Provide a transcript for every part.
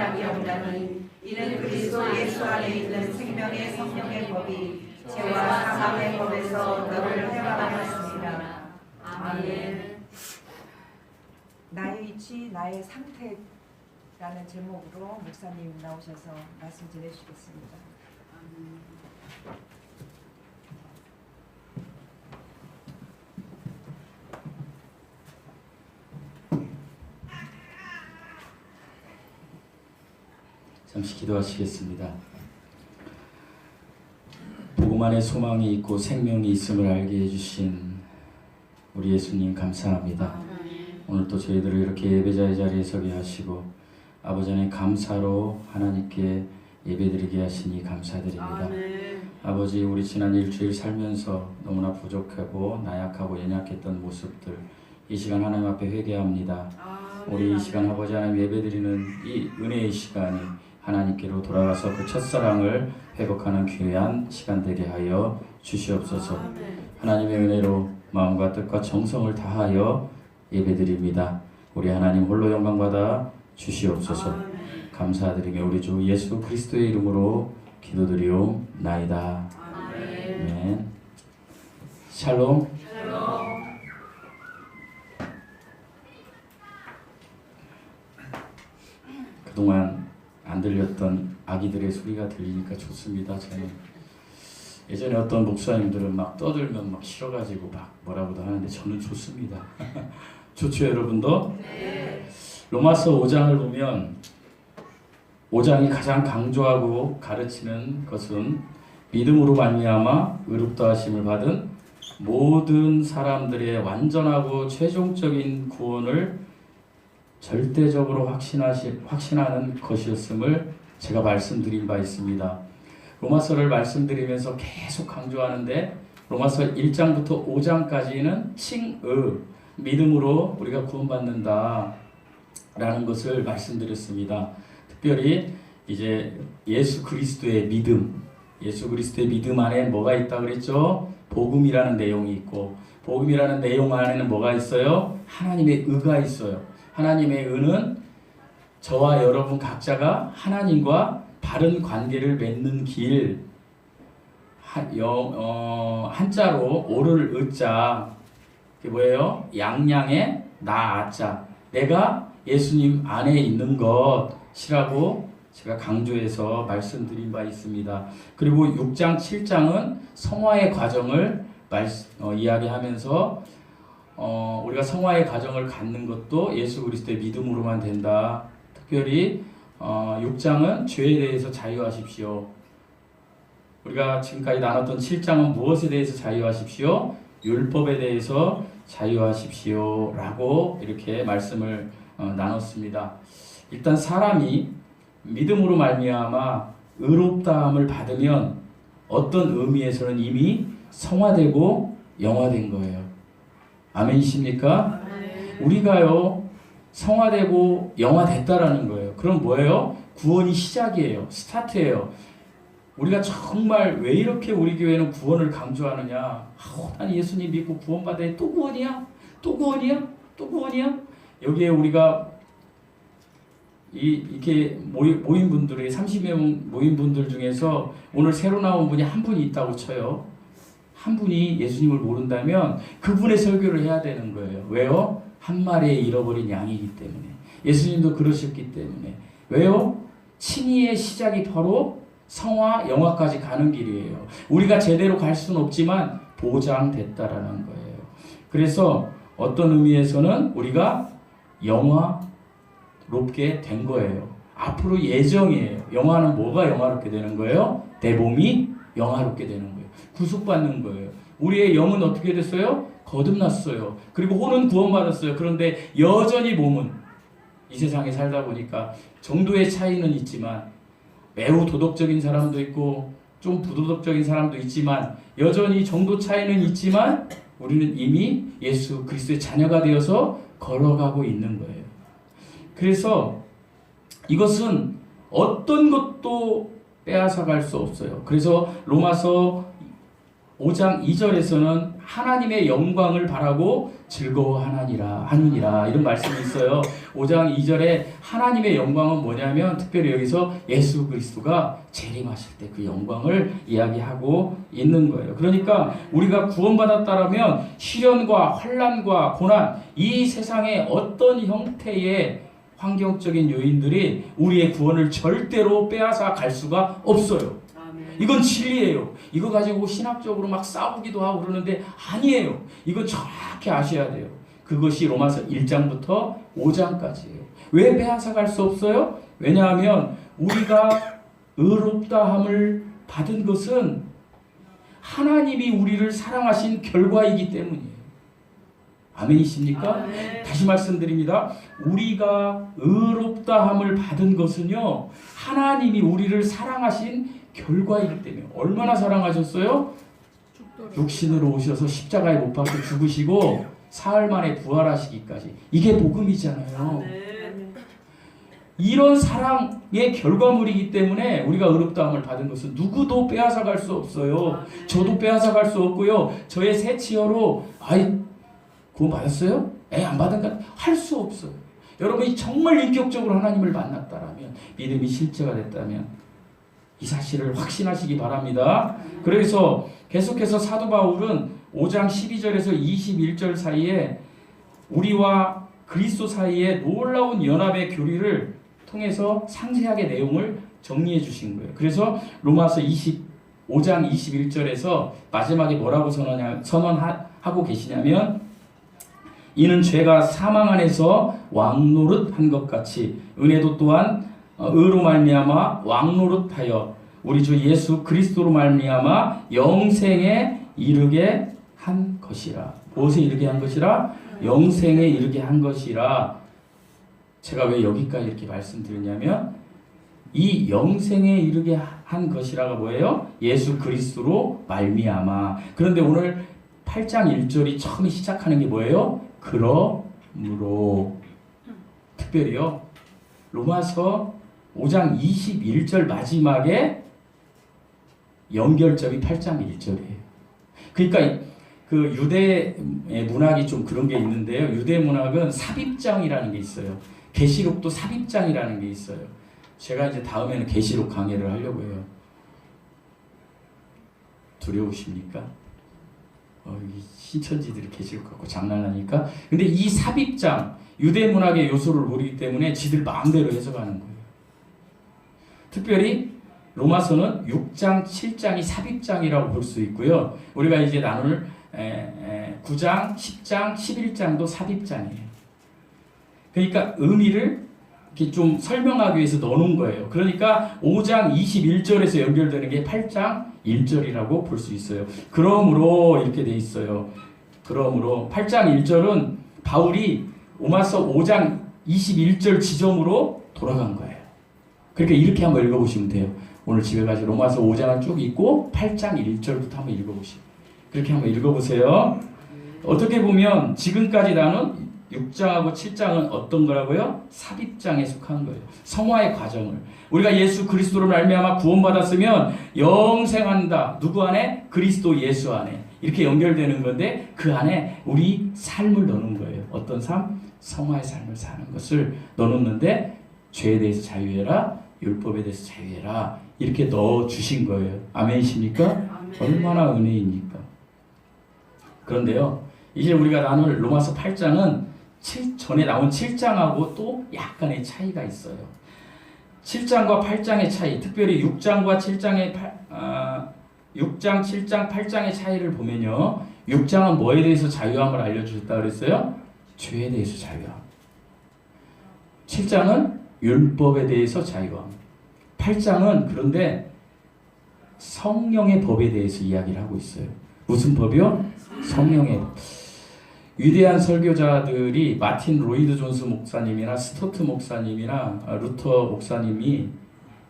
감당이 없나니 이는 그리스도 예수 안에 있는 생명의 성령의 법이 죄와 사망의 법에서 너를 해방하였습니다. 아멘. 나의 위치, 나의 상태라는 제목으로 목사님 나오셔서 말씀 전해주시겠습니다. 잠시 기도하시겠습니다. 복음 안에 소망이 있고 생명이 있음을 알게 해주신 우리 예수님 감사합니다. 오늘 또 저희들을 이렇게 예배자의 자리에 서게 하시고 아버지 안에 감사로 하나님께 예배드리게 하시니 감사드립니다. 아버지, 우리 지난 일주일 살면서 너무나 부족하고 나약하고 연약했던 모습들 이 시간 하나님 앞에 회개합니다. 우리 이 시간 아버지 하나님 예배드리는 이 은혜의 시간이 하나님께로 돌아가서 그 첫사랑을 회복하는 귀한 시간 되게 하여 주시옵소서. 하나님의 은혜로 마음과 뜻과 정성을 다하여 예배드립니다. 우리 하나님 홀로 영광받아 주시옵소서. 감사드리며 우리 주 예수 그리스도의 이름으로 기도드리옵나이다. 아멘. 샬롬. 그동안 안 들렸던 아기들의 소리가 들리니까 좋습니다. 저는 예전에 어떤 목사님들은 막 떠들면 막 싫어가지고 막 뭐라고도 하는데 저는 좋습니다. 좋죠, 여러분도? 네. 로마서 5장을 보면 5장이 가장 강조하고 가르치는 것은 믿음으로 말미암아 의롭다 하심을 받은 모든 사람들의 완전하고 최종적인 구원을 절대적으로 확신하는 것이었음을 제가 말씀드린 바 있습니다. 로마서를 말씀드리면서 계속 강조하는데 로마서 1장부터 5장까지는 믿음으로 우리가 구원받는다 라는 것을 말씀드렸습니다. 특별히 이제 예수 그리스도의 믿음 안에 뭐가 있다 그랬죠? 복음이라는 내용이 있고, 복음이라는 내용 안에는 뭐가 있어요? 하나님의 의가 있어요. 하나님의 의는 저와 여러분 각자가 하나님과 바른 관계를 맺는 길, 한자로 오를 의자, 그게 뭐예요? 양양의 나아자, 내가 예수님 안에 있는 것이라고 제가 강조해서 말씀드린 바 있습니다. 그리고 6장, 7장은 성화의 과정을 이야기하면서 우리가 성화의 과정을 갖는 것도 예수 그리스도의 믿음으로만 된다. 특별히 6장은 죄에 대해서 자유하십시오. 우리가 지금까지 나눴던 7장은 무엇에 대해서 자유하십시오? 율법에 대해서 자유하십시오 라고 이렇게 말씀을 나눴습니다. 일단 사람이 믿음으로 말미암아 의롭다함을 받으면 어떤 의미에서는 이미 성화되고 영화된 거예요. 아멘이십니까? 우리가요 성화되고 영화됐다라는 거예요. 그럼 뭐예요? 구원이 시작이에요. 스타트예요. 우리가 정말 왜 이렇게 우리 교회는 구원을 강조하느냐? 난 예수님 믿고 구원받아야 또 구원이야? 또 구원이야? 또 구원이야? 여기에 우리가 이렇게 모인 분들이 30명 모인 분들 중에서 오늘 새로 나온 분이 한 분이 있다고 쳐요. 한 분이 예수님을 모른다면 그분의 설교를 해야 되는 거예요. 왜요? 한 마리의 잃어버린 양이기 때문에. 예수님도 그러셨기 때문에. 왜요? 칭의의 시작이 바로 성화, 영화까지 가는 길이에요. 우리가 제대로 갈 수는 없지만 보장됐다라는 거예요. 그래서 어떤 의미에서는 우리가 영화롭게 된 거예요. 앞으로 예정이에요. 영화는 뭐가 영화롭게 되는 거예요? 내 몸이 영화롭게 되는 거예요. 구속받는 거예요. 우리의 영은 어떻게 됐어요? 거듭났어요. 그리고 혼은 구원받았어요. 그런데 여전히 몸은 이 세상에 살다 보니까 정도의 차이는 있지만 매우 도덕적인 사람도 있고 좀 부도덕적인 사람도 있지만 여전히 정도 차이는 있지만 우리는 이미 예수 그리스도의 자녀가 되어서 걸어가고 있는 거예요. 그래서 이것은 어떤 것도 빼앗아갈 수 없어요. 그래서 로마서 5장 2절에서는 하나님의 영광을 바라고 즐거워하느니라 이런 말씀이 있어요. 5장 2절에 하나님의 영광은 뭐냐면 특별히 여기서 예수 그리스도가 재림하실 때 그 영광을 이야기하고 있는 거예요. 그러니까 우리가 구원받았다라면 시련과 환난과 고난, 이 세상의 어떤 형태의 환경적인 요인들이 우리의 구원을 절대로 빼앗아 갈 수가 없어요. 이건 진리예요. 이거 가지고 신학적으로 막 싸우기도 하고 그러는데 아니에요. 이건 정확히 아셔야 돼요. 그것이 로마서 1장부터 5장까지예요. 왜 빼앗아 갈 수 없어요? 왜냐하면 우리가 의롭다함을 받은 것은 하나님이 우리를 사랑하신 결과이기 때문이에요. 아멘이십니까? 다시 말씀드립니다. 우리가 의롭다함을 받은 것은요, 하나님이 우리를 사랑하신 결과이기 때문에. 얼마나 사랑하셨어요? 육신으로 오셔서 십자가에 못 박혀 죽으시고 사흘 만에 부활하시기까지. 이게 복음이잖아요. 이런 사랑의 결과물이기 때문에 우리가 의롭다함을 받은 것은 누구도 빼앗아 갈 수 없어요. 저도 빼앗아 갈 수 없고요. 저의 새 치어로 구원 받았어요? 안 받은가? 할 수 없어요. 여러분이 정말 인격적으로 하나님을 만났다라면, 믿음이 실제가 됐다면 이 사실을 확신하시기 바랍니다. 그래서 계속해서 사도 바울은 5장 12절에서 21절 사이에 우리와 그리스도 사이에 놀라운 연합의 교리를 통해서 상세하게 내용을 정리해 주신 거예요. 그래서 로마서 5장 21절에서 마지막에 뭐라고 선언하고 계시냐면, 이는 죄가 사망 안에서 왕노릇한 것 같이 은혜도 또한 의로 말미암아 왕노릇하여 우리 주 예수 그리스도로 말미암아 영생에 이르게 한 것이라. 무엇에 이르게 한 것이라? 영생에 이르게 한 것이라. 제가 왜 여기까지 이렇게 말씀드렸냐면, 이 영생에 이르게 한 것이라가 뭐예요? 예수 그리스도로 말미암아. 그런데 오늘 8장 1절이 처음에 시작하는 게 뭐예요? 그러므로. 특별히요, 로마서 5장 21절 마지막에 연결점이 8장 1절이에요. 그러니까 그 유대 문학이 좀 그런 게 있는데요. 유대 문학은 삽입장이라는 게 있어요. 계시록도 삽입장이라는 게 있어요. 제가 이제 다음에는 계시록 강의를 하려고 해요. 두려우십니까? 이 신천지들이 계시록 갖고 장난하니까. 근데 이 삽입장, 유대 문학의 요소를 모르기 때문에 지들 마음대로 해석하는 거예요. 특별히 로마서는 6장, 7장이 삽입장이라고 볼 수 있고요. 우리가 이제 나눌 9장, 10장, 11장도 삽입장이에요. 그러니까 의미를 이렇게 좀 설명하기 위해서 넣어놓은 거예요. 그러니까 5장 21절에서 연결되는 게 8장 1절이라고 볼 수 있어요. 그러므로 이렇게 돼 있어요. 그러므로 8장 1절은 바울이 로마서 5장 21절 지점으로 돌아간 거예요. 그러니까 이렇게 한번 읽어보시면 돼요. 오늘 집에 가서 로마서 5장을 쭉 읽고 8장 1절부터 한번 읽어보시고, 그렇게 한번 읽어보세요. 어떻게 보면 지금까지 나눈 6장하고 7장은 어떤 거라고요? 삽입장에 속한 거예요. 성화의 과정을. 우리가 예수 그리스도로 말미암아 구원받았으면 영생한다. 누구 안에? 그리스도 예수 안에. 이렇게 연결되는 건데 그 안에 우리 삶을 넣는 거예요. 어떤 삶? 성화의 삶을 사는 것을 넣어놓는데, 죄에 대해서 자유해라, 율법에 대해서 자유해라, 이렇게 넣어주신 거예요. 아멘이십니까? 아멘. 얼마나 은혜입니까? 그런데요, 이제 우리가 나눌 로마서 8장은 전에 나온 7장하고 또 약간의 차이가 있어요. 7장과 8장의 차이, 특별히 6장과 7장의 6장, 7장, 8장의 차이를 보면요, 6장은 뭐에 대해서 자유함을 알려주셨다 그랬어요? 죄에 대해서 자유함. 7장은 율법에 대해서 자유함. 8장은 그런데 성령의 법에 대해서 이야기를 하고 있어요. 무슨 법이요? 성령의 법. 위대한 설교자들이 마틴 로이드 존스 목사님이나 스토트 목사님이나 루터 목사님이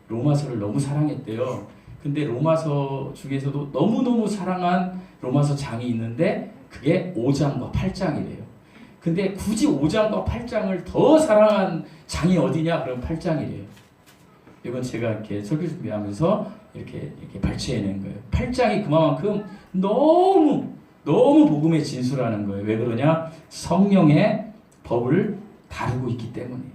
로마서를 너무 사랑했대요. 근데 로마서 중에서도 너무너무 사랑한 로마서 장이 있는데 그게 5장과 8장이래요. 근데 굳이 5장과 8장을 더 사랑한 장이 어디냐? 그럼 8장이래요. 이건 제가 이렇게 설교 준비하면서 이렇게 발췌해낸 거예요. 8장이 그만큼 너무 너무 복음에 진술하는 거예요. 왜 그러냐? 성령의 법을 다루고 있기 때문이에요.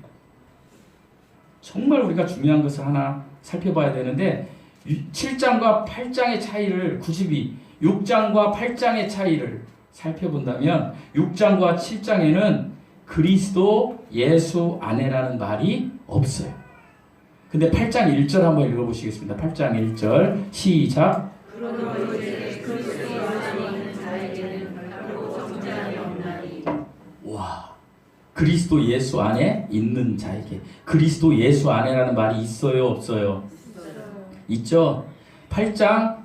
정말 우리가 중요한 것을 하나 살펴봐야 되는데 7장과 8장의 차이를 6장과 8장의 차이를 살펴본다면 6장과 7장에는 그리스도 예수 안에라는 말이 없어요. 근데 8장 1절 한번 읽어보시겠습니다. 8장 1절 시작. 그러므로 이제 그리스도 안에 있는 자에게는 별로 정죄함이 없나니. 와, 그리스도 예수 안에 있는 자에게. 그리스도 예수 안에라는 말이 있어요, 없어요? 있죠. 8장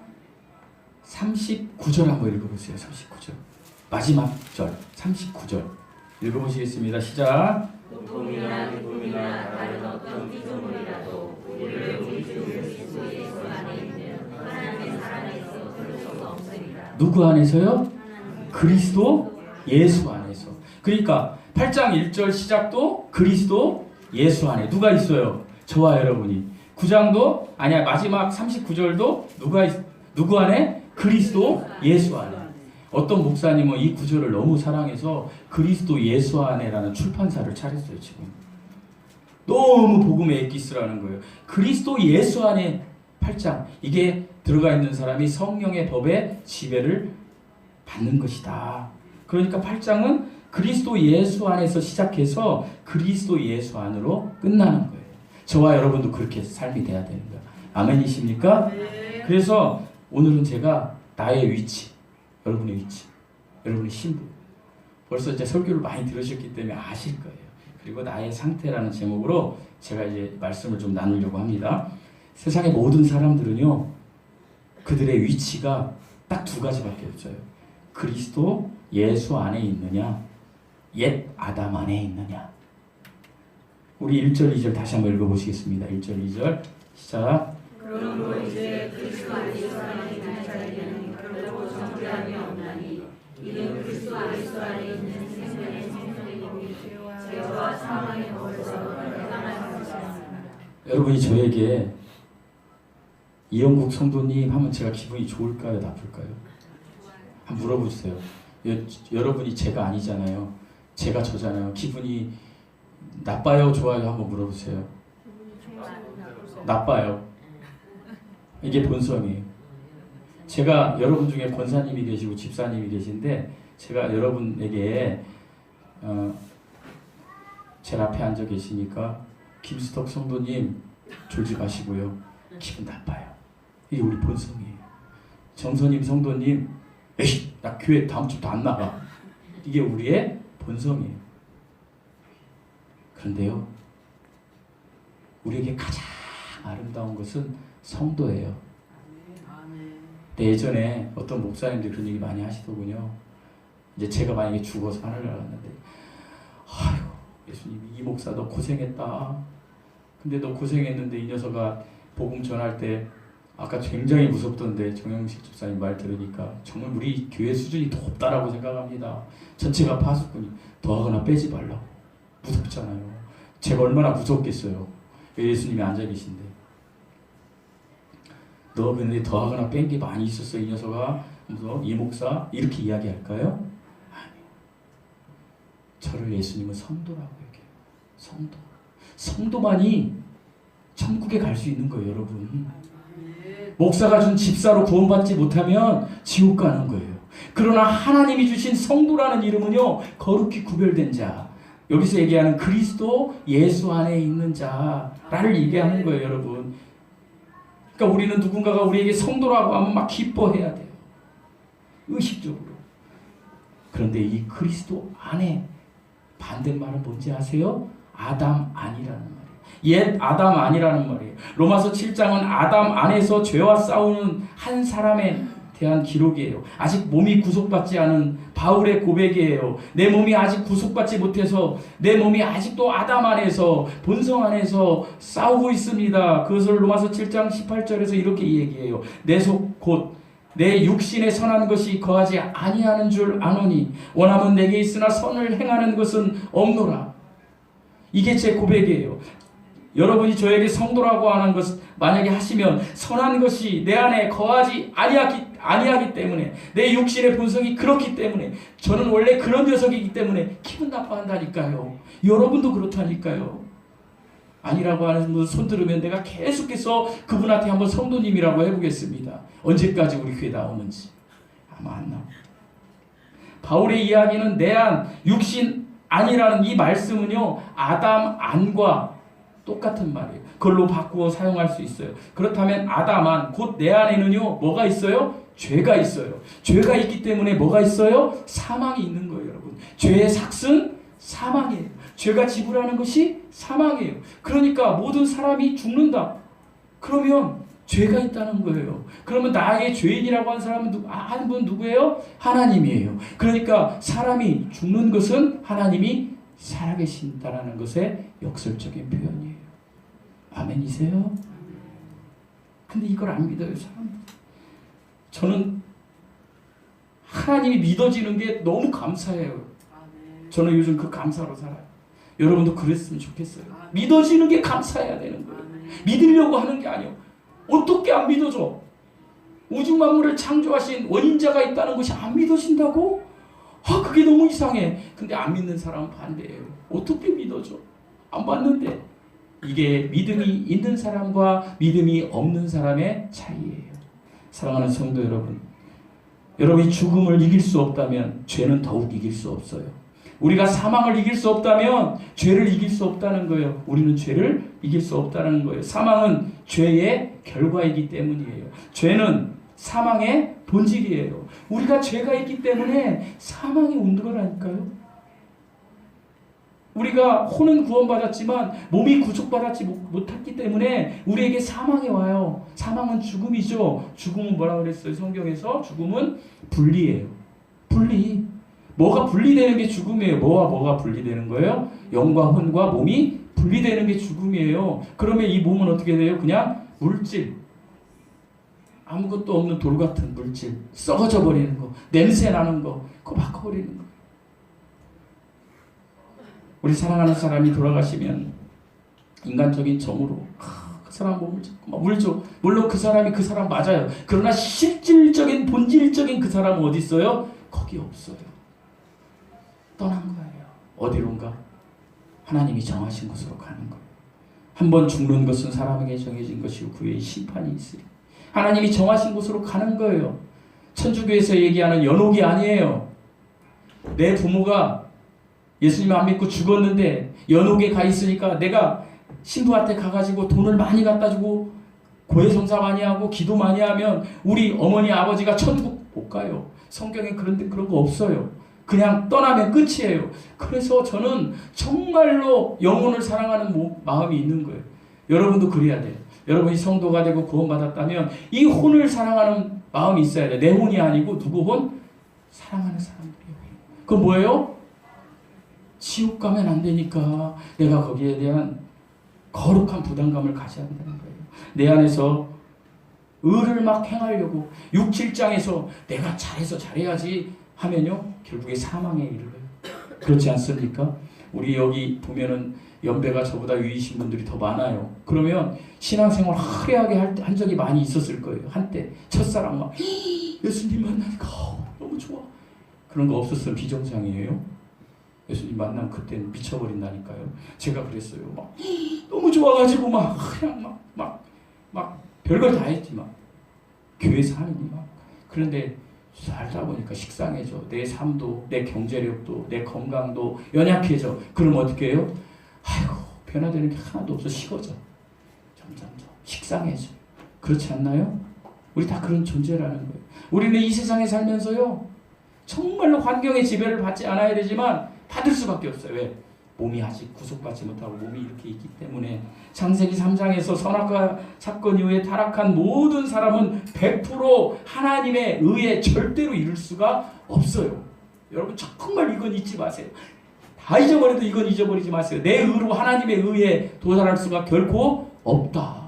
39절 한번 읽어보세요. 39절 마지막 절 39절 읽어보시겠습니다. 시작. 고통이나 기쁨이나 다른 어떤 피조물이라도 우리를 우리 주 그리스도 예수 안에 있는 하나님의 사랑에서 들을 수 없으리라. 누구 안에서요? 그리스도 예수 안에서. 그러니까 8장 1절 시작도 그리스도 예수 안에 누가 있어요? 저와 여러분이. 9장도 아니야, 마지막 39절도 누구 안에? 그리스도 예수 안에. 어떤 목사님은 이 구절을 너무 사랑해서 그리스도 예수 안에라는 출판사를 차렸어요. 지금 너무 복음의 엑기스라는 거예요. 그리스도 예수 안에 8장, 이게 들어가 있는 사람이 성령의 법의 지배를 받는 것이다. 그러니까 8장은 그리스도 예수 안에서 시작해서 그리스도 예수 안으로 끝나는 거예요. 저와 여러분도 그렇게 삶이 돼야 되는 거예요. 아멘이십니까? 네. 그래서 오늘은 제가 나의 위치, 여러분의 위치, 여러분의 신분, 벌써 이제 설교를 많이 들으셨기 때문에 아실 거예요. 그리고 나의 상태라는 제목으로 제가 이제 말씀을 좀 나누려고 합니다. 세상의 모든 사람들은요, 그들의 위치가 딱 두 가지밖에 없어요. 그리스도 예수 안에 있느냐, 옛 아담 안에 있느냐. 우리 1절 2절 다시 한번 읽어보시겠습니다. 1절 2절 시작. 그러므로 이제 그리스도 예수 안에 있는 자에게는 결코 정죄함이 없나니 이는 그리스도 예수 안에 있는 생명의 성령의 법이 죄와 사망의 법에서 해방하는 것이었습니다. 여러분이 저에게 이영국 성도님 하면 제가 기분이 좋을까요, 나쁠까요? 한번 물어보세요. 여러분이 제가 아니잖아요. 제가 저잖아요. 기분이 나빠요, 좋아요? 한번 물어보세요. 나빠요. 이게 본성이에요. 제가 여러분 중에 권사님이 계시고 집사님이 계신데 제가 여러분에게 제 앞에 앉아 계시니까 김수덕 성도님 졸지 마시고요. 기분 나빠요. 이게 우리 본성이에요. 정선임 성도님, 에이, 나 교회 다음 주부터 안 나가. 이게 우리의 본성이에요. 그런데요, 우리에게 가장 아름다운 것은 성도예요. 근데 예전에 어떤 목사님들이 그런 얘기 많이 하시더군요. 이제 제가 만약에 죽어서 하늘을 나갔는데, 아유, 예수님, 이 목사 너 고생했다. 근데 너 고생했는데 이 녀석아 복음 전할 때 아까 굉장히 무섭던데 정영식 집사님 말 들으니까 정말 우리 교회 수준이 더 높다라고 생각합니다. 전체가 파수꾼이 더하거나 빼지 말라고. 무섭잖아요. 제가 얼마나 무섭겠어요. 예수님이 앉아 계신데. 너 근데 더하거나 뺀 게 많이 있었어 이 녀석아. 이 목사 이렇게 이야기할까요? 아니요. 저를 예수님은 성도라고 얘기해요. 성도. 성도만이 천국에 갈 수 있는 거예요, 여러분. 목사가 준 집사로 구원받지 못하면 지옥 가는 거예요. 그러나 하나님이 주신 성도라는 이름은요, 거룩히 구별된 자. 여기서 얘기하는 그리스도 예수 안에 있는 자를 얘기하는 거예요, 여러분. 그러니까 우리는 누군가가 우리에게 성도라고 하면 막 기뻐해야 돼요. 의식적으로. 그런데 이 그리스도 안에 반대말은 뭔지 아세요? 아담 아니라는 말이에요. 옛 아담 아니라는 말이에요. 로마서 7장은 아담 안에서 죄와 싸우는 한 사람에 대한 기록이에요. 아직 몸이 구속받지 않은 바울의 고백이에요. 내 몸이 아직 구속받지 못해서 내 몸이 아직도 아담 안에서 본성 안에서 싸우고 있습니다. 그것을 로마서 7장 18절에서 이렇게 얘기해요. 내 속 곧 내 육신에 선한 것이 거하지 아니하는 줄 아노니 원함은 내게 있으나 선을 행하는 것은 없노라. 이게 제 고백이에요. 여러분이 저에게 성도라고 하는 것 만약에 하시면 선한 것이 내 안에 거하지 아니하기 때문에, 내 육신의 본성이 그렇기 때문에, 저는 원래 그런 녀석이기 때문에 기분 나빠한다니까요. 여러분도 그렇다니까요. 아니라고 하는 분 손 들으면 내가 계속해서 그분한테 한번 성도님이라고 해보겠습니다. 언제까지 우리 교회 나오는지. 아마 안 나옵니다. 바울의 이야기는 내 안, 육신 안이라는 이 말씀은요, 아담 안과 똑같은 말이에요. 그걸로 바꾸어 사용할 수 있어요. 그렇다면 아담 안, 곧 내 안에는요, 뭐가 있어요? 죄가 있어요. 죄가 있기 때문에 뭐가 있어요? 사망이 있는 거예요, 여러분. 죄의 삭은 사망이에요. 죄가 지불하는 것이 사망이에요. 그러니까 모든 사람이 죽는다. 그러면 죄가 있다는 거예요. 그러면 나의 죄인이라고 하는 사람은 한 분 누구예요? 하나님이에요. 그러니까 사람이 죽는 것은 하나님이 살아계신다라는 것의 역설적인 표현이에요. 아멘이세요? 근데 이걸 안 믿어요, 사람들. 저는 하나님이 믿어지는 게 너무 감사해요. 저는 요즘 그 감사로 살아요. 여러분도 그랬으면 좋겠어요. 믿어지는 게 감사해야 되는 거예요. 믿으려고 하는 게 아니에요. 어떻게 안 믿어져? 우주 만물을 창조하신 원인자가 있다는 것이 안 믿어진다고? 그게 너무 이상해. 근데 안 믿는 사람은 반대예요. 어떻게 믿어져? 안 봤는데. 이게 믿음이 있는 사람과 믿음이 없는 사람의 차이예요. 사랑하는 성도 여러분, 여러분이 죽음을 이길 수 없다면 죄는 더욱 이길 수 없어요. 우리가 사망을 이길 수 없다면 죄를 이길 수 없다는 거예요. 우리는 죄를 이길 수 없다는 거예요. 사망은 죄의 결과이기 때문이에요. 죄는 사망의 본질이에요. 우리가 죄가 있기 때문에 사망이 온 거라니까요. 우리가 혼은 구원받았지만 몸이 구속받았지 못했기 때문에 우리에게 사망이 와요. 사망은 죽음이죠. 죽음은 뭐라 그랬어요? 성경에서 죽음은 분리예요. 분리. 뭐가 분리되는 게 죽음이에요. 뭐가 분리되는 거예요? 영과 혼과 몸이 분리되는 게 죽음이에요. 그러면 이 몸은 어떻게 돼요? 그냥 물질. 아무것도 없는 돌 같은 물질. 썩어져 버리는 거. 냄새 나는 거. 그거 바꿔버리는 거. 우리 사랑하는 사람이 돌아가시면 인간적인 정으로 그 사람 몸을 잡고 막 울죠. 물론 그 사람이 그 사람 맞아요. 그러나 실질적인 본질적인 그 사람은 어디 있어요? 거기 없어요. 떠난 거예요. 어디론가? 하나님이 정하신 곳으로 가는 거예요. 한번 죽는 것은 사람에게 정해진 것이고 그 외에 심판이 있으리. 하나님이 정하신 곳으로 가는 거예요. 천주교에서 얘기하는 연옥이 아니에요. 내 부모가 예수님 안 믿고 죽었는데 연옥에 가 있으니까 내가 신부한테 가가지고 돈을 많이 갖다 주고 고해성사 많이 하고 기도 많이 하면 우리 어머니 아버지가 천국 못 가요. 성경에 그런 거 없어요. 그냥 떠나면 끝이에요. 그래서 저는 정말로 영혼을 사랑하는 마음이 있는 거예요. 여러분도 그래야 돼요. 여러분이 성도가 되고 구원받았다면 이 혼을 사랑하는 마음이 있어야 돼요. 내 혼이 아니고 누구 혼? 사랑하는 사람들의 혼. 그건 뭐예요? 지옥 가면 안 되니까 내가 거기에 대한 거룩한 부담감을 가져야 한다는 거예요. 내 안에서 의를 막 행하려고 6, 7장에서 내가 잘해야지 하면요 결국에 사망에 이르러요. 그렇지 않습니까? 우리 여기 보면은 연배가 저보다 위이신 분들이 더 많아요. 그러면 신앙생활 화려하게 한 적이 많이 있었을 거예요. 한때 첫사랑 막 예수님 만나니까 너무 좋아. 그런 거 없었으면 비정상이에요. 예수님 만나면 그때는 미쳐버린다니까요. 제가 그랬어요. 막 너무 좋아가지고 막 그냥 막 별걸 다 했지만 교회에서 하느니 막 그런데 살다 보니까 식상해져. 내 삶도 내 경제력도 내 건강도 연약해져. 그럼 어떻게 해요? 아이고 변화되는 게 하나도 없어. 식어져. 점점 식상해져. 그렇지 않나요? 우리 다 그런 존재라는 거예요. 우리는 이 세상에 살면서요 정말로 환경의 지배를 받지 않아야 되지만 받을 수밖에 없어요. 왜? 몸이 아직 구속받지 못하고 몸이 이렇게 있기 때문에. 창세기 3장에서 선악과 사건 이후에 타락한 모든 사람은 100% 하나님의 의에 절대로 이룰 수가 없어요. 여러분 정말 이건 잊지 마세요. 다 잊어버려도 이건 잊어버리지 마세요. 내 의로 하나님의 의에 도달할 수가 결코 없다.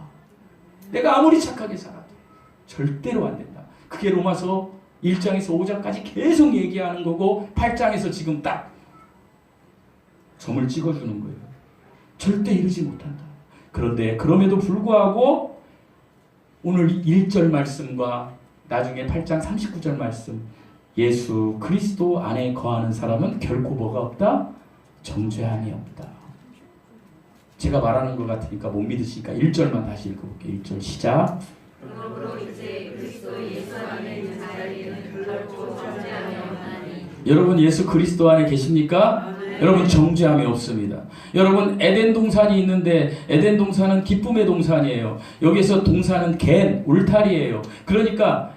내가 아무리 착하게 살아도 절대로 안 된다. 그게 로마서 1장에서 5장까지 계속 얘기하는 거고 8장에서 지금 딱 점을 찍어주는 거예요. 절대 이루지 못한다. 그런데 그럼에도 불구하고 오늘 1절 말씀과 나중에 8장 39절 말씀, 예수 그리스도 안에 거하는 사람은 결코 뭐가 없다? 정죄함이 없다. 제가 말하는 것 같으니까 못 믿으시니까 1절만 다시 읽어볼게요. 1절 시작. 그러므로 이제 그리스도 예수 안에 있는 자에게는 결코 정죄함이 없나니. 여러분 예수 그리스도 안에 계십니까? 여러분 정죄함이 없습니다. 여러분 에덴 동산이 있는데 에덴 동산은 기쁨의 동산이에요. 여기서 동산은 갠, 울타리예요. 그러니까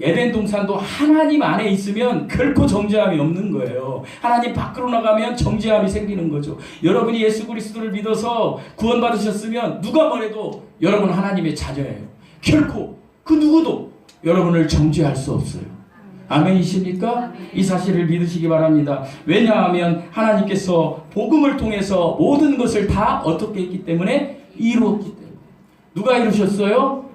에덴 동산도 하나님 안에 있으면 결코 정죄함이 없는 거예요. 하나님 밖으로 나가면 정죄함이 생기는 거죠. 여러분이 예수 그리스도를 믿어서 구원받으셨으면 누가 뭐래도 여러분 하나님의 자녀예요. 결코 그 누구도 여러분을 정죄할 수 없어요. 아멘이십니까? 이 사실을 믿으시기 바랍니다. 왜냐하면 하나님께서 복음을 통해서 모든 것을 다 어떻게 했기 때문에 이루었기 때문에. 누가 이루셨어요?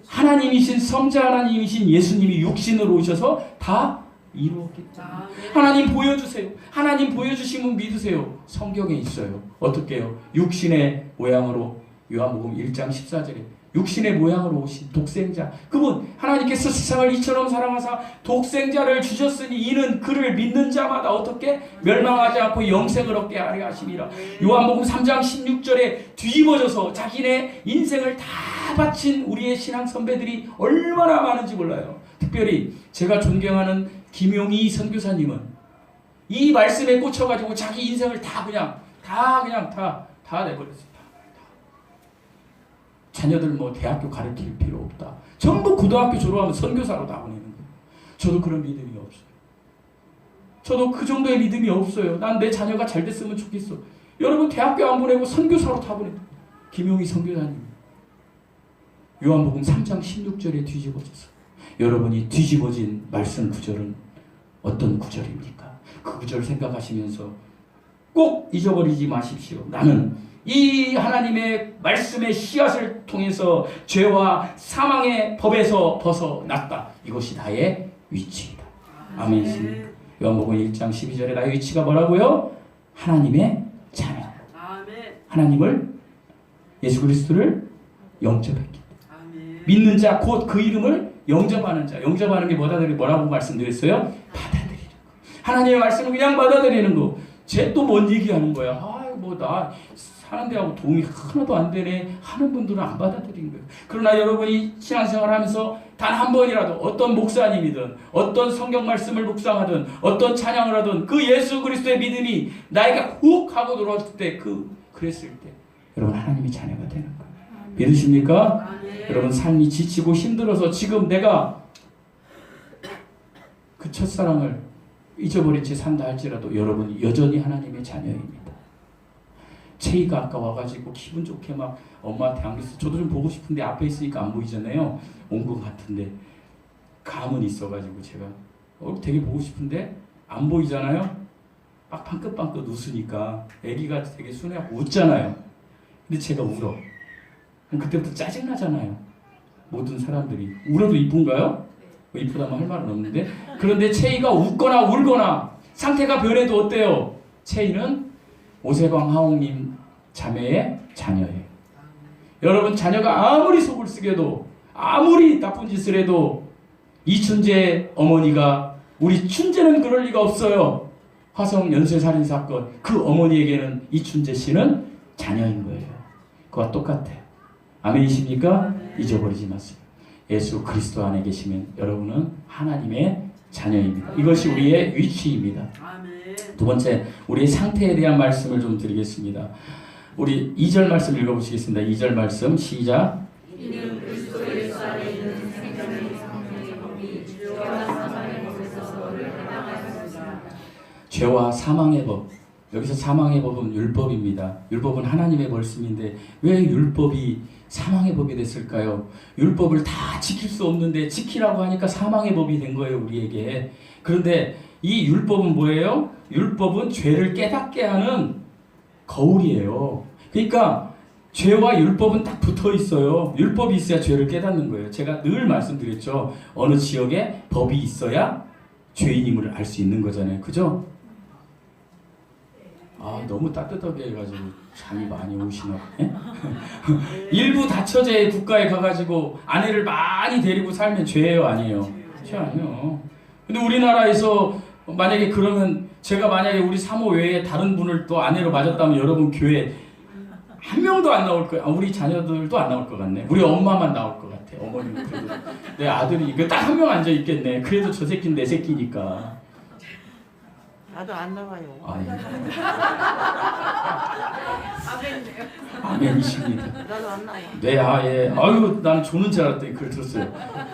하나님이신 성자 하나님이신 예수님이 육신으로 오셔서 다 이루었기 때문에. 하나님 보여주세요. 하나님 보여주시면 믿으세요. 성경에 있어요. 어떻게 해요? 육신의 모양으로 요한복음 1장 14절에 육신의 모양으로 오신 독생자 그분 하나님께서 세상을 이처럼 사랑하사 독생자를 주셨으니 이는 그를 믿는 자마다 어떻게 멸망하지 않고 영생을 얻게 하려 하심이라. 요한복음 3장 16절에 뒤집어져서 자기네 인생을 다 바친 우리의 신앙 선배들이 얼마나 많은지 몰라요. 특별히 제가 존경하는 김용희 선교사님은 이 말씀에 꽂혀가지고 자기 인생을 다 내버렸어요. 자녀들 뭐 대학교 가르칠 필요 없다. 전부 고등학교 졸업하면 선교사로 다 보내는 거예요. 저도 그런 믿음이 없어요. 저도 그 정도의 믿음이 없어요. 난 내 자녀가 잘 됐으면 좋겠어. 여러분 대학교 안 보내고 선교사로 다 보내는 거예요. 김용희 선교사님. 요한복음 3장 16절에 뒤집어져서 여러분이 뒤집어진 말씀 구절은 어떤 구절입니까? 그 구절 생각하시면서 꼭 잊어버리지 마십시오. 나는 이 하나님의 말씀의 씨앗을 통해서 죄와 사망의 법에서 벗어났다. 이것이 나의 위치이다. 아멘. 요한복음 1장 12절에 나의 위치가 뭐라고요? 하나님의 자녀. 하나님을 예수 그리스도를 영접했기 때문에. 믿는 자 곧 그 이름을 영접하는 자. 영접하는 게 뭐라고 말씀드렸어요? 받아들이는 거. 하나님의 말씀을 그냥 받아들이는 거. 쟤 또 뭔 얘기하는 거야? 나 사는 데하고 도움이 하나도 안 되네 하는 분들은 안 받아들인 거예요. 그러나 여러분이 신앙생활 하면서 단 한 번이라도 어떤 목사님이든 어떤 성경 말씀을 묵상하든 어떤 찬양을 하든 그 예수 그리스도의 믿음이 나에게 훅 하고 들어왔을 때 그랬을 때 여러분 하나님의 자녀가 되는 거예요. 믿으십니까? 여러분 삶이 지치고 힘들어서 지금 내가 그 첫사랑을 잊어버린 채 산다 할지라도 여러분 여전히 하나님의 자녀입니다. 채이가 아까 와가지고 기분 좋게 막 엄마한테 안겼어. 저도 좀 보고 싶은데 앞에 있으니까 안 보이잖아요. 온 것 같은데 감은 있어가지고 제가 되게 보고 싶은데 안 보이잖아요. 막 방긋방긋 웃으니까 애기가 되게 순해갖고 웃잖아요. 근데 제가 울어. 그럼 그때부터 짜증나잖아요. 모든 사람들이 울어도 이쁜가요? 이쁘다면 할 말은 없는데. 그런데 채이가 웃거나 울거나 상태가 변해도 어때요? 채이는 오세광 하옥님 자매의 자녀예요. 여러분 자녀가 아무리 속을 쓰게도 아무리 나쁜 짓을 해도 이춘재 어머니가 우리 춘재는 그럴 리가 없어요. 화성 연쇄살인 사건 그 어머니에게는 이춘재 씨는 자녀인 거예요. 그와 똑같아요. 아멘이십니까? 잊어버리지 마세요. 예수 그리스도 안에 계시면 여러분은 하나님의 자녀입니다. 이것이 우리의 위치입니다. 두 번째, 우리의 상태에 대한 말씀을 좀 드리겠습니다. 우리 2절 말씀 읽어보시겠습니다. 2절 말씀 시작. 이는 그리스도 예수 안에 있는 생명의 성령의 법이 죄와 사망의 법에서 너를 해방하였습니다. 죄와 사망의 법. 여기서 사망의 법은 율법입니다. 율법은 하나님의 말씀인데 왜 율법이 사망의 법이 됐을까요? 율법을 다 지킬 수 없는데 지키라고 하니까 사망의 법이 된 거예요, 우리에게. 그런데 이 율법은 뭐예요? 율법은 죄를 깨닫게 하는 거울이에요. 그러니까 죄와 율법은 딱 붙어 있어요. 율법이 있어야 죄를 깨닫는 거예요. 제가 늘 말씀드렸죠. 어느 지역에 법이 있어야 죄인임을 알 수 있는 거잖아요. 그죠? 너무 따뜻하게 해가지고 잠이 많이 오시나 보네. 일부 다처제 국가에 가가지고 아내를 많이 데리고 살면 죄예요, 아니에요? 죄 아니에요. 근데 우리나라에서 만약에 그러면 제가 만약에 우리 사모 외에 다른 분을 또 아내로 맞았다면 여러분 교회 한 명도 안 나올 거예요. 우리 자녀들도 안 나올 것 같네. 우리 엄마만 나올 것 같아. 어머니는 그래도 내 아들이 이거 딱 한 명 앉아 있겠네. 그래도 저 새끼는 내 새끼니까. 나도 안 나와요. 아멘이십니다. 나도 안 나와. 네, 예. 아유, 나는 조는 줄 알았더니 그걸 들었어요.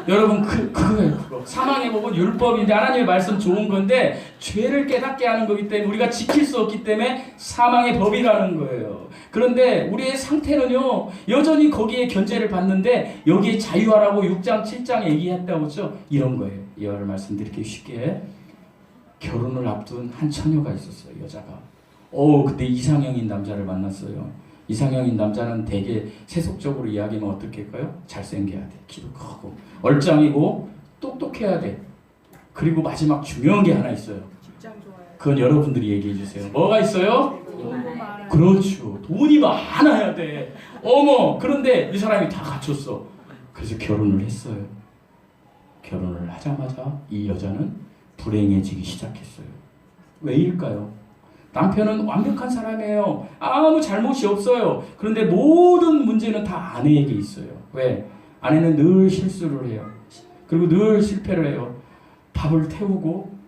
여러분, 그거예요, 그거. 사망의 법은 율법인데 하나님의 말씀 좋은 건데 죄를 깨닫게 하는 거기 때문에 우리가 지킬 수 없기 때문에 사망의 법이라는 거예요. 그런데 우리의 상태는요, 여전히 거기에 견제를 받는데 여기에 자유하라고 6장, 7장 얘기했다고 했죠? 이런 거예요. 이화를 말씀드릴게요, 쉽게. 결혼을 앞둔 한 처녀가 있었어요, 여자가. 근데 이상형인 남자를 만났어요. 이상형인 남자는 되게 세속적으로 이야기하면 어떻게 할까요? 잘생겨야 돼. 키도 크고 얼짱이고 똑똑해야 돼. 그리고 마지막 중요한 게 하나 있어요. 직장 좋아요. 그건 여러분들이 얘기해 주세요. 뭐가 있어요? 그렇죠. 돈이 많아야 돼. 그런데 이 사람이 다 갖췄어. 그래서 결혼을 했어요. 결혼을 하자마자 이 여자는 불행해지기 시작했어요. 왜일까요? 남편은 완벽한 사람이에요. 아무 잘못이 없어요. 그런데 모든 문제는 다 아내에게 있어요. 왜? 아내는 늘 실수를 해요. 그리고 늘 실패를 해요. 밥을 태우고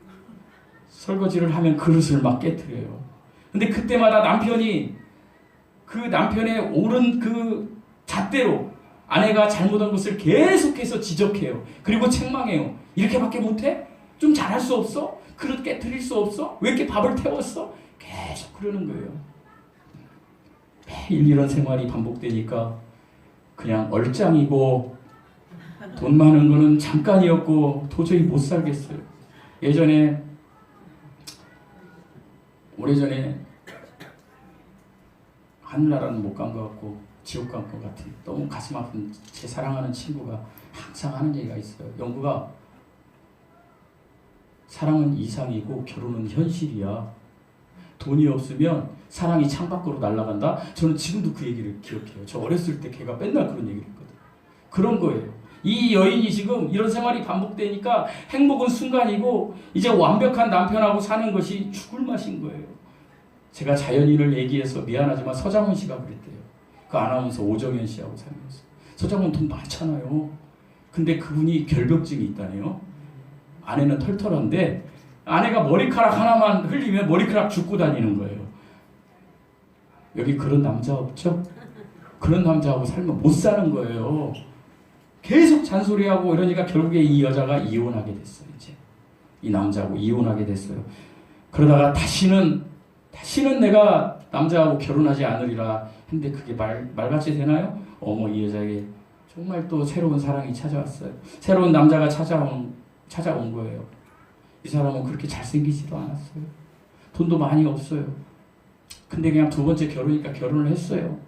설거지를 하면 그릇을 막 깨트려요. 근데 그때마다 남편이 그 남편의 옳은 그 잣대로 아내가 잘못한 것을 계속해서 지적해요. 그리고 책망해요. 이렇게밖에 못해? 좀 잘할 수 없어? 그릇 깨트릴 수 없어? 왜 이렇게 밥을 태웠어? 계속 그러는 거예요. 매일 이런 생활이 반복되니까 그냥 얼짱이고 돈 많은 거는 잠깐이었고 도저히 못 살겠어요. 오래전에 하늘나라는 못 간 것 같고 지옥 간 것 같은 너무 가슴 아픈 제 사랑하는 친구가 항상 하는 얘기가 있어요. 영구가 사랑은 이상이고 결혼은 현실이야. 돈이 없으면 사랑이 창밖으로 날아간다. 저는 지금도 그 얘기를 기억해요. 저 어렸을 때 걔가 맨날 그런 얘기를 했거든요. 그런 거예요. 이 여인이 지금 이런 생활이 반복되니까 행복은 순간이고 이제 완벽한 남편하고 사는 것이 죽을 맛인 거예요. 제가 자연인을 얘기해서 미안하지만 서장훈 씨가 그랬대요. 그 아나운서 오정현 씨하고 살면서. 서장훈 돈 많잖아요. 근데 그분이 결벽증이 있다네요. 아내는 털털한데 아내가 머리카락 하나만 흘리면 머리카락 줍고 다니는 거예요. 여기 그런 남자 없죠? 그런 남자하고 살면 못 사는 거예요. 계속 잔소리하고 이러니까 결국에 이 여자가 이혼하게 됐어요. 이제 이 남자하고 이혼하게 됐어요. 그러다가 다시는 내가 남자하고 결혼하지 않으리라 했는데 그게 말같이 되나요? 이 여자에게 정말 또 새로운 사랑이 찾아왔어요. 새로운 남자가 찾아온 거예요. 이 사람은 그렇게 잘생기지도 않았어요. 돈도 많이 없어요. 근데 그냥 두 번째 결혼이니까 결혼을 했어요.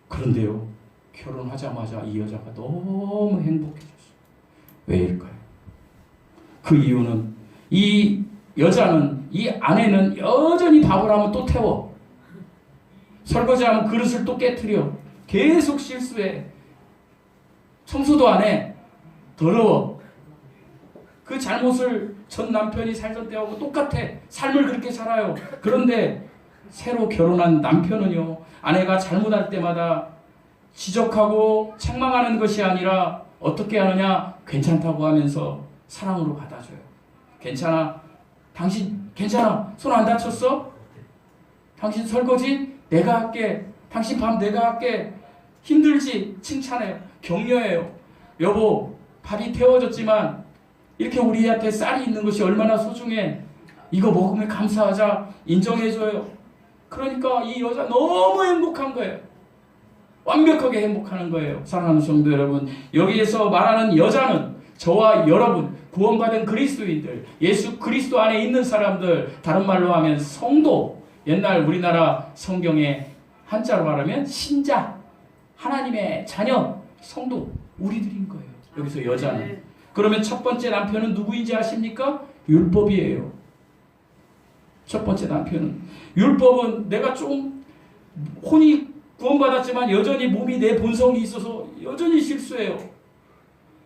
그런데요, 결혼하자마자 이 여자가 너무 행복해졌어요. 왜일까요? 그 이유는 이 여자는, 이 아내는 여전히 밥을 하면 또 태워. 설거지하면 그릇을 또 깨트려. 계속 실수해. 청소도 안 해. 더러워. 그 잘못을 전 남편이 살던 때하고 똑같아. 삶을 그렇게 살아요. 그런데 새로 결혼한 남편은요, 아내가 잘못할 때마다 지적하고 책망하는 것이 아니라 어떻게 하느냐? 괜찮다고 하면서 사랑으로 받아줘요. 괜찮아. 당신 괜찮아. 손 안 다쳤어? 당신 설거지 내가 할게. 당신 밥 내가 할게. 힘들지? 칭찬해요. 격려해요. 여보, 밥이 태워졌지만 이렇게 우리한테 쌀이 있는 것이 얼마나 소중해. 이거 먹으면 감사하자. 인정해줘요. 그러니까 이 여자 너무 행복한 거예요. 완벽하게 행복하는 거예요. 사랑하는 성도 여러분, 여기에서 말하는 여자는 저와 여러분, 구원받은 그리스도인들, 예수 그리스도 안에 있는 사람들, 다른 말로 하면 성도, 옛날 우리나라 성경에 한자로 말하면 신자, 하나님의 자녀, 성도, 우리들인 거예요. 여기서 여자는. 그러면 첫 번째 남편은 누구인지 아십니까? 율법이에요. 첫 번째 남편은. 율법은 내가 좀 혼이 구원받았지만 여전히 몸이 내 본성이 있어서 여전히 실수해요.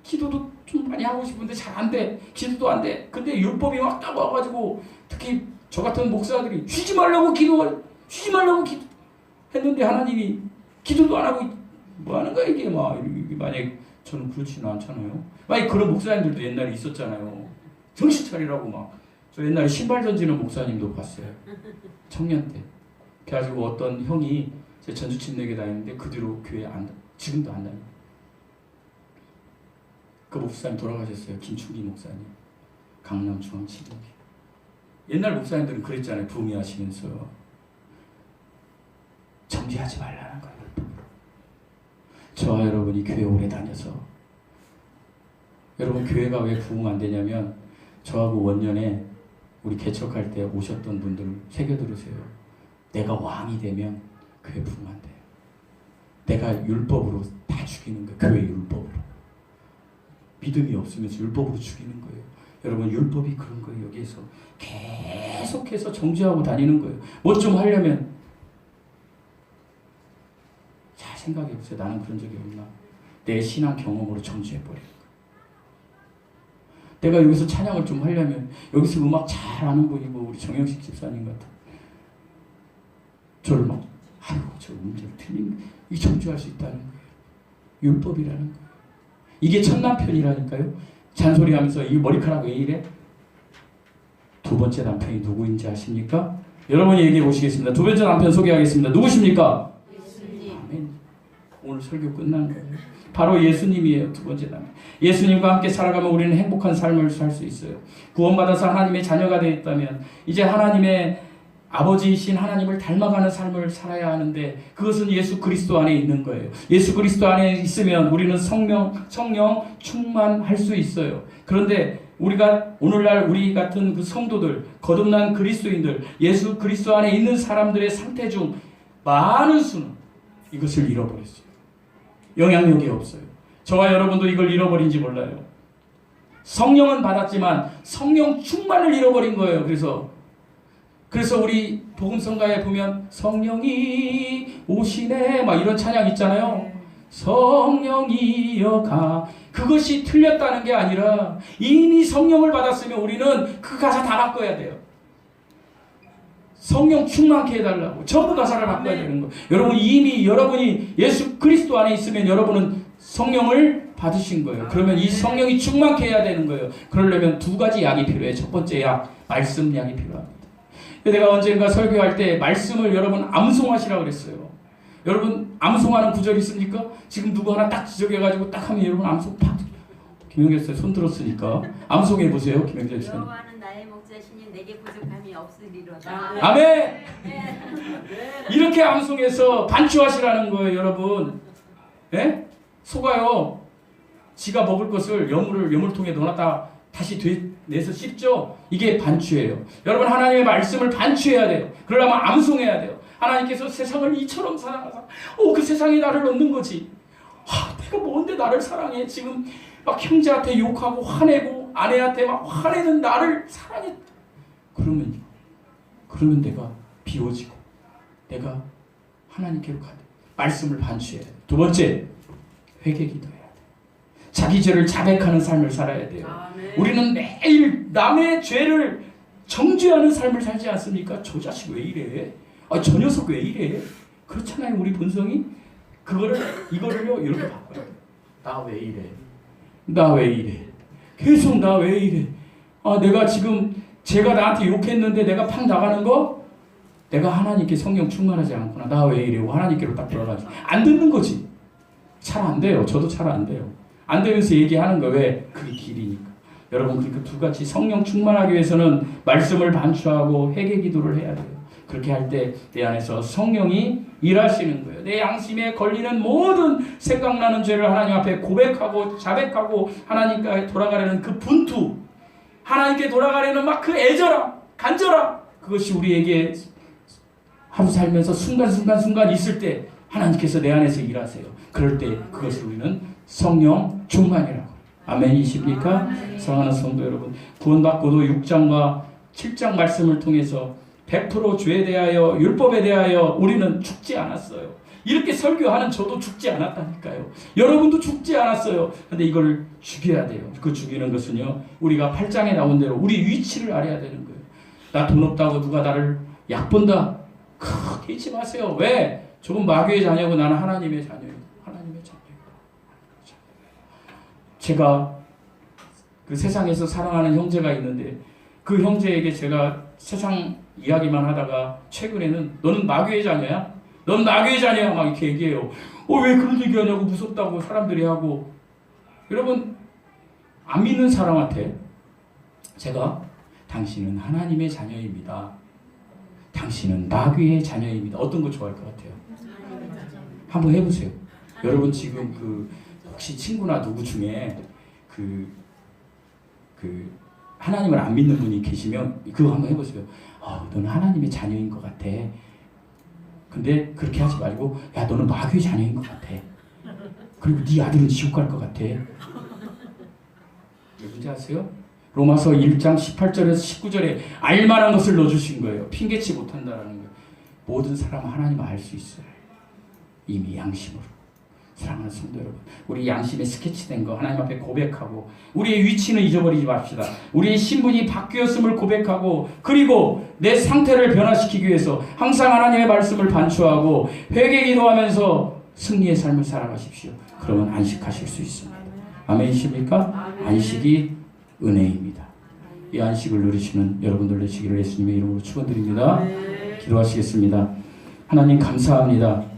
기도도 좀 많이 하고 싶은데 잘 안 돼. 기도도 안 돼. 근데 율법이 막 딱 와가지고 특히 저 같은 목사들이 쉬지 말라고 했는데 하나님이 기도도 안 하고 뭐 하는 거야 이게 막 만약에 저는 그렇지는 않잖아요. 만약 그런 목사님들도 옛날에 있었잖아요. 정신 차리라고 막. 저 옛날에 신발 던지는 목사님도 봤어요. 청년 때. 그래가지고 어떤 형이 제 전주침례교회 다니는데 그 뒤로 교회 지금도 안 다녀요. 그 목사님 돌아가셨어요. 김충기 목사님. 강남중앙지대교회. 옛날 목사님들은 그랬잖아요. 부흥하시면서 정죄하지 말라는 거예요. 저와 여러분이 교회 오래 다녀서 여러분 교회가 왜 부흥 안 되냐면 저하고 원년에 우리 개척할 때 오셨던 분들 새겨 들으세요. 내가 왕이 되면 교회 부흥 안 돼요. 내가 율법으로 다 죽이는 거예요. 교회 율법으로. 믿음이 없으면서 율법으로 죽이는 거예요. 여러분 율법이 그런 거예요. 여기에서 계속해서 정죄하고 다니는 거예요. 뭐 좀 하려면 잘 생각해 보세요. 나는 그런 적이 없나? 내 신앙 경험으로 정죄해버리는 거예요. 내가 여기서 찬양을 좀 하려면 여기서 음악 잘 아는 분이고 우리 정영식 집사님 같은 저를 막 아이고 저 음절 틀린 이 정죄할 수 있다는 거예요. 율법이라는 거예요. 이게 첫 남편이라니까요. 잔소리하면서 이 머리카락 왜 이래? 두 번째 남편이 누구인지 아십니까? 여러분이 얘기해 보시겠습니다. 두 번째 남편 소개하겠습니다. 누구십니까? 예수님. 아멘. 오늘 설교 끝난 거예요. 바로 예수님이에요. 두 번째 남편. 예수님과 함께 살아가면 우리는 행복한 삶을 살 수 있어요. 구원받아서 하나님의 자녀가 되어 있다면 이제 하나님의 아버지이신 하나님을 닮아가는 삶을 살아야 하는데 그것은 예수 그리스도 안에 있는 거예요. 예수 그리스도 안에 있으면 우리는 성령 충만할 수 있어요. 그런데 우리가 오늘날 우리 같은 그 성도들, 거듭난 그리스도인들, 예수 그리스도 안에 있는 사람들의 상태 중 많은 수는 이것을 잃어버렸어요. 영향력이 없어요. 저와 여러분도 이걸 잃어버린지 몰라요. 성령은 받았지만 성령 충만을 잃어버린 거예요. 그래서 우리 복음성가에 보면 성령이 오시네 막 이런 찬양 있잖아요. 성령이여 가. 그것이 틀렸다는 게 아니라 이미 성령을 받았으면 우리는 그 가사 다 바꿔야 돼요. 성령 충만케 해달라고 전부 가사를 바꿔야 되는 거예요. 여러분 이미 여러분이 예수 그리스도 안에 있으면 여러분은 성령을 받으신 거예요. 그러면 이 성령이 충만케 해야 되는 거예요. 그러려면 두 가지 약이 필요해요. 첫 번째 약, 말씀 약이 필요합니다. 내가 언젠가 설교할 때 말씀을 여러분 암송하시라고 그랬어요. 여러분 암송하는 구절 있습니까? 지금 누구 하나 딱 지적해가지고 딱 하면 여러분 암송 팍. 김영재 씨 손 들었으니까 암송해 보세요. 김영재 씨. 여호와는 나의 목자시니 내게 부족함이 없으리로다. 아멘. 이렇게 암송해서 반추하시라는 거예요, 여러분. 예? 소가요. 지가 먹을 것을 여물통에 넣어놨다 다시 내서 씹죠. 이게 반추예요. 여러분 하나님의 말씀을 반추해야 돼요. 그러려면 암송해야 돼요. 하나님께서 세상을 이처럼 사랑하사 그 세상이 나를 얻는 거지. 내가 뭔데 나를 사랑해. 지금 막 형제한테 욕하고 화내고 아내한테 막 화내는 나를 사랑해. 그러면 내가 비워지고 내가 하나님께로 가야 돼. 말씀을 반추해야 돼. 두 번째 회개 기도해야 돼. 자기 죄를 자백하는 삶을 살아야 돼요. 아멘. 우리는 매일 남의 죄를 정죄하는 삶을 살지 않습니까? 저 자식 왜 이래? 저 녀석 왜 이래? 그렇잖아요. 우리 본성이 이거를요 이렇게 바꿔요. 나 왜 이래? 나 왜 이래? 계속 나 왜 이래? 내가 지금 제가 나한테 욕했는데 내가 팍 나가는 거 내가 하나님께 성령 충만하지 않구나. 나 왜 이래? 하나님께로 딱 돌아가지. 안 듣는 거지. 잘 안 돼요. 저도 잘 안 돼요. 안 되면서 얘기하는 거 왜? 그게 길이니까. 여러분 그러니까 두 가지 성령 충만하기 위해서는 말씀을 반추하고 회개 기도를 해야 돼요. 그렇게 할 때 내 안에서 성령이 일하시는 거예요. 내 양심에 걸리는 모든 생각나는 죄를 하나님 앞에 고백하고 자백하고 하나님께 돌아가려는 그 분투, 하나님께 돌아가려는 막 그 애절함, 간절함, 그것이 우리에게 하루 살면서 순간 있을 때 하나님께서 내 안에서 일하세요. 그럴 때 그것을 우리는 성령 충만이라고. 아멘이십니까? 사랑하는 성도 여러분, 구원받고도 6장과 7장 말씀을 통해서 100% 죄에 대하여 율법에 대하여 우리는 죽지 않았어요. 이렇게 설교하는 저도 죽지 않았다니까요. 여러분도 죽지 않았어요. 근데 이걸 죽여야 돼요. 그 죽이는 것은요, 우리가 8장에 나온 대로 우리 위치를 알아야 되는 거예요. 나 돈 없다고 누가 나를 약본다, 크게 잊지 마세요. 왜? 조금 마귀의 자녀고 나는 하나님의 자녀예요. 하나님의 자녀예요. 제가 그 세상에서 사랑하는 형제가 있는데 그 형제에게 제가 세상 이야기만 하다가 최근에는 너는 마귀의 자녀야? 넌 마귀의 자녀야? 막 이렇게 얘기해요. 왜 그런 얘기하냐고, 무섭다고 사람들이 하고. 여러분, 안 믿는 사람한테 제가 당신은 하나님의 자녀입니다, 당신은 마귀의 자녀입니다, 어떤 거 좋아할 것 같아요? 한번 해보세요. 여러분 지금 혹시 친구나 누구 중에 하나님을 안 믿는 분이 계시면 그거 한번 해보세요. 너는 하나님의 자녀인 것 같아. 근데 그렇게 하지 말고, 야 너는 마귀의 자녀인 것 같아. 그리고 네 아들은 지옥 갈 것 같아. 왜 뭔지 아세요? 로마서 1장 18절에서 19절에 알만한 것을 넣어주신 거예요. 핑계치 못한다라는 거예요. 모든 사람은 하나님을 알 수 있어요. 이미 양심으로. 사랑하는 성도 여러분, 우리 양심에 스케치된 거 하나님 앞에 고백하고, 우리의 위치는 잊어버리지 맙시다. 우리의 신분이 바뀌었음을 고백하고, 그리고 내 상태를 변화시키기 위해서 항상 하나님의 말씀을 반추하고 회개 기도하면서 승리의 삶을 살아가십시오. 그러면 안식하실 수 있습니다. 아멘이십니까? 안식이 은혜입니다. 이 안식을 누리시는 여러분들 되시기를 예수님의 이름으로 축원드립니다. 기도하시겠습니다. 하나님 감사합니다.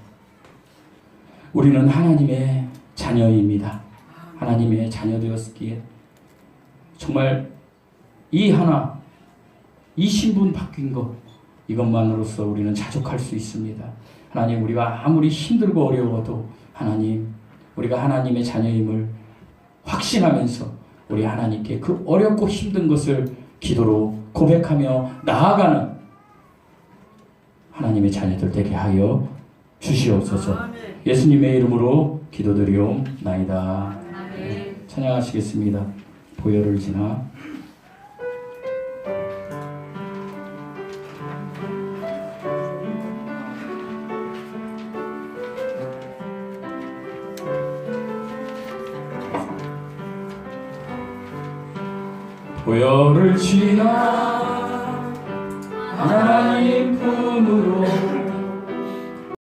우리는 하나님의 자녀입니다. 하나님의 자녀 되었기에 정말 이 신분 바뀐 것, 이것만으로써 우리는 자족할 수 있습니다. 하나님, 우리가 아무리 힘들고 어려워도 하나님, 우리가 하나님의 자녀임을 확신하면서 우리 하나님께 그 어렵고 힘든 것을 기도로 고백하며 나아가는 하나님의 자녀들 되게 하여 주시옵소서. 예수님의 이름으로 기도드리옵나이다. 찬양하시겠습니다. 보혈을 지나. 보혈을 지나 하나님 품으로